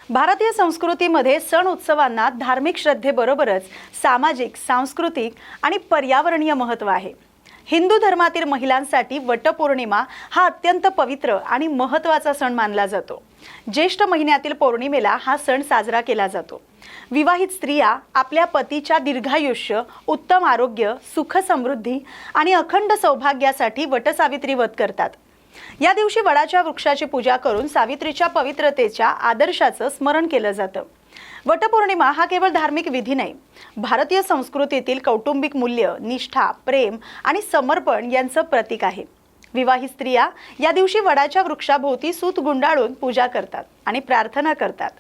भारतीय संस्कृतीमध्ये सण उत्सवांना धार्मिक श्रद्धेबरोबरच सामाजिक, सांस्कृतिक आणि पर्यावरणीय महत्त्व आहे। हिंदू धर्मातील महिलांसाठी वटपौर्णिमा हा अत्यंत पवित्र आणि महत्त्वाचा सण मानला जातो। ज्येष्ठ महिन्यातील पौर्णिमेला हा सण साजरा केला जातो। विवाहित स्त्रिया आपल्या पतीच्या दीर्घायुष्य, उत्तम आरोग्य, सुख समृद्धी आणि अखंड सौभाग्यासाठी वटसावित्री व्रत करतात। या दिवशी वडाच्या वृक्षाची पूजा करून सावित्रीच्या पवित्रतेच्या आदर्शाचं स्मरण केलं जातं। वटपौर्णिमा हा केवळ धार्मिक विधी नाही, भारतीय संस्कृतीतील कौटुंबिक मूल्य, निष्ठा, प्रेम आणि समर्पण यांचं प्रतीक आहे। विवाहित स्त्रिया या दिवशी वडाच्या वृक्षाभोवती सूत गुंडाळून पूजा करतात आणि प्रार्थना करतात,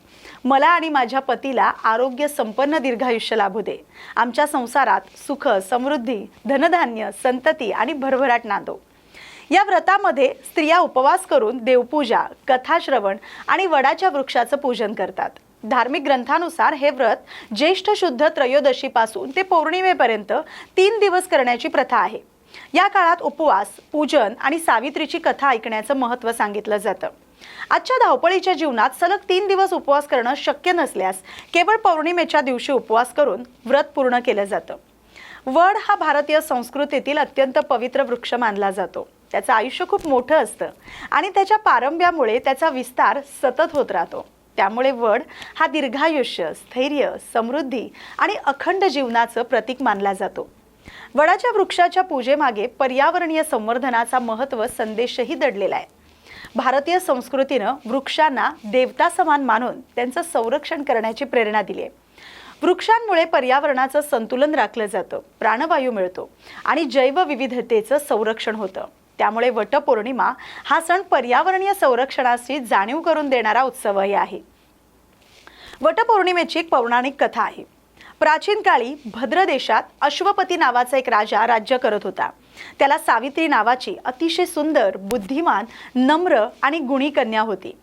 मला आणि माझ्या पतीला आरोग्य संपन्न दीर्घायुष्य लाभू दे, आमच्या संसारात सुख, समृद्धी, धनधान्य, संतती आणि भरभराट नांदो। या व्रतामध्ये स्त्रिया उपवास करून देवपूजा, कथाश्रवण आणि वडाच्या वृक्षाचं पूजन करतात। धार्मिक ग्रंथानुसार हे व्रत ज्येष्ठ शुद्ध त्रयोदशीपासून ते पौर्णिमेपर्यंत 3 दिवस करण्याची प्रथा आहे। या काळात उपवास, पूजन आणि सावित्रीची कथा ऐकण्याचं महत्त्व सांगितलं जातं। आजच्या धावपळीच्या जीवनात सलग 3 दिवस उपवास करणं शक्य नसल्यास केवळ पौर्णिमेच्या दिवशी उपवास करून व्रत पूर्ण केलं जातं। वड हा भारतीय संस्कृतीतील अत्यंत पवित्र वृक्ष मानला जातो। त्याचं आयुष्य खूप मोठं असतं आणि त्याच्या पारंब्यामुळे त्याचा विस्तार सतत होत राहतो। त्यामुळे वड हा दीर्घायुष्य, स्थैर्य, समृद्धी आणि अखंड जीवनाचं प्रतीक मानला जातो। वडाच्या वृक्षाच्या पूजेमागे पर्यावरणीय संवर्धनाचा महत्त्व संदेशही दडलेला आहे। भारतीय संस्कृतीनं वृक्षांना देवता समान मानून त्यांचं संरक्षण करण्याची प्रेरणा दिली आहे। वृक्षांमुळे पर्यावरणाचं संतुलन राखलं जातं, प्राणवायू मिळतो आणि जैवविविधतेचं संरक्षण होतं। त्यामुळे वटपौर्णिमा हा सण पर्यावरणीय संरक्षणाची जाणीव करून देणारा उत्सवही आहे। वटपौर्णिमेची एक पौराणिक कथा आहे। प्राचीन काळी भद्र देशात अश्वपती नावाचा एक राजा राज्य करत होता। त्याला सावित्री नावाची अतिशय सुंदर, बुद्धिमान, नम्र आणि गुणी कन्या होती।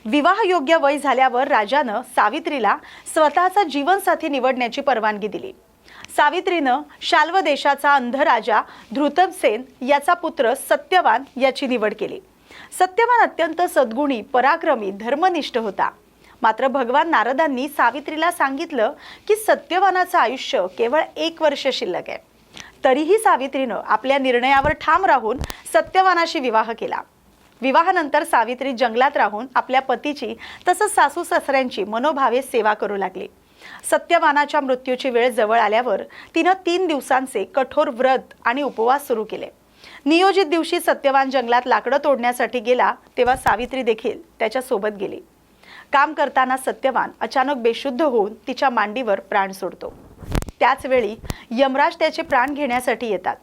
विवाहयोग्य वय झाल्यावर राजानं सावित्रीला स्वतःचा जीवनसाथी निवडण्याची परवानगी दिली। सावित्रीनं शाल्व देशाचा अंध राजा धृतसेन याचा पुत्र सत्यवान याची निवड केली। सत्यवान अत्यंत सद्गुणी, पराक्रमी, धर्मनिष्ठ होता। मात्र भगवान नारदांनी सावित्रीला सांगितलं की सत्यवानाचं आयुष्य केवळ 1 वर्ष शिल्लक आहे। तरीही सावित्रीनं आपल्या निर्णयावर ठाम राहून सत्यवानाशी विवाह केला। विवाहानंतर सावित्री जंगलात राहून आपल्या पतीची तसंच सासू सासऱ्यांची मनोभावे सेवा करू लागली। सत्यवानाच्या मृत्यूची वेळ जवळ आल्यावर तिनं 3 दिवसांचे कठोर व्रत आणि उपवास सुरू केले। नियोजित दिवशी सत्यवान जंगलात लाकडं तोडण्यासाठी गेला तेव्हा सावित्री देखील त्याच्या सोबत गेली। काम करताना सत्यवान अचानक बेशुद्ध होऊन तिच्या मांडीवर प्राण सोडतो। त्याच वेळी यमराज त्याचे प्राण घेण्यासाठी येतात।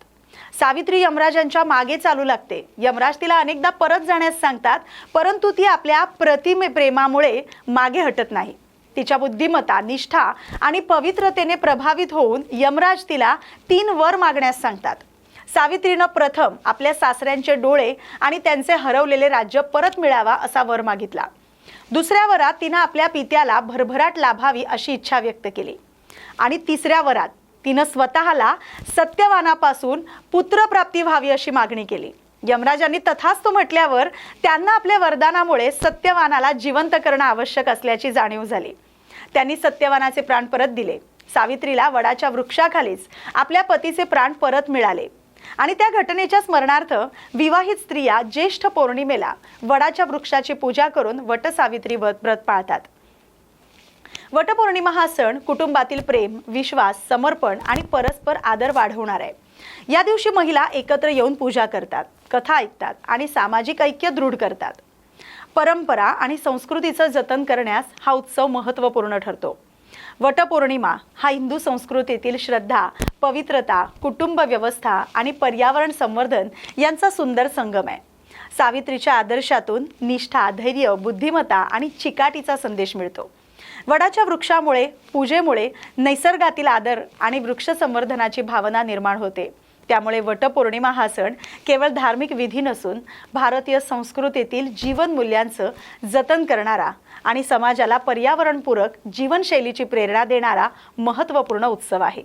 सावित्री यमराजांच्या मागे चालू लागते। यमराज तिला अनेकदा परत जाण्यास सांगतात, परंतु ती आपल्या प्रेमामुळे मागे हटत नाही। तिच्या बुद्धिमत्ता, निष्ठा आणि पवित्रतेने प्रभावित होऊन यमराज तिला 3 वर मागण्यास सांगतात। सावित्रीनं प्रथम आपल्या सासऱ्यांचे डोळे आणि त्यांचे हरवलेले राज्य परत मिळावा असा वर मागितला। दुसऱ्या वरात तिनं आपल्या पित्याला भरभराट लाभावी अशी इच्छा व्यक्त केली आणि तिसऱ्या वरात तिनं स्वतःला सत्यवानापासून पुत्रप्राप्ती व्हावी अशी मागणी केली। यमराजांनी तथास्तु म्हटल्यावर त्यांना आपल्या वरदानामुळे सत्यवानाला जिवंत करणं आवश्यक असल्याची जाणीव झाली। त्यांनी सत्यवानाचे प्राण परत दिले। सावित्रीला वडाच्या वृक्षाखालीच आपल्या पतीचे प्राण परत मिळाले आणि त्या घटनेच्या स्मरणार्थ विवाहित स्त्रिया ज्येष्ठ पौर्णिमेला वडाच्या वृक्षाची पूजा करून वटसावित्री व्रत पाळतात। वटपौर्णिमा हा सण कुटुंबातील प्रेम, विश्वास, समर्पण आणि परस्पर आदर वाढवणार आहे। या दिवशी महिला एकत्र येऊन पूजा करतात, कथा ऐकतात आणि सामाजिक ऐक्य दृढ करतात। परंपरा आणि संस्कृतीचं जतन करण्यास हा उत्सव महत्त्वपूर्ण ठरतो। वटपौर्णिमा हा हिंदू संस्कृतीतील श्रद्धा, पवित्रता, कुटुंब व्यवस्था आणि पर्यावरण संवर्धन यांचा सुंदर संगम आहे। सावित्रीच्या आदर्शातून निष्ठा, धैर्य, बुद्धिमत्ता आणि चिकाटीचा संदेश मिळतो। वडाच्या वृक्षामुळे, पूजेमुळे नैसर्गातील आदर आणि वृक्ष संवर्धनाची भावना निर्माण होते। त्यामुळे वटपौर्णिमा हा सण केवळ धार्मिक विधी नसून भारतीय संस्कृतीतील जीवनमूल्यांचं जतन करणारा आणि समाजाला पर्यावरणपूरक जीवनशैलीची प्रेरणा देणारा महत्त्वपूर्ण उत्सव आहे।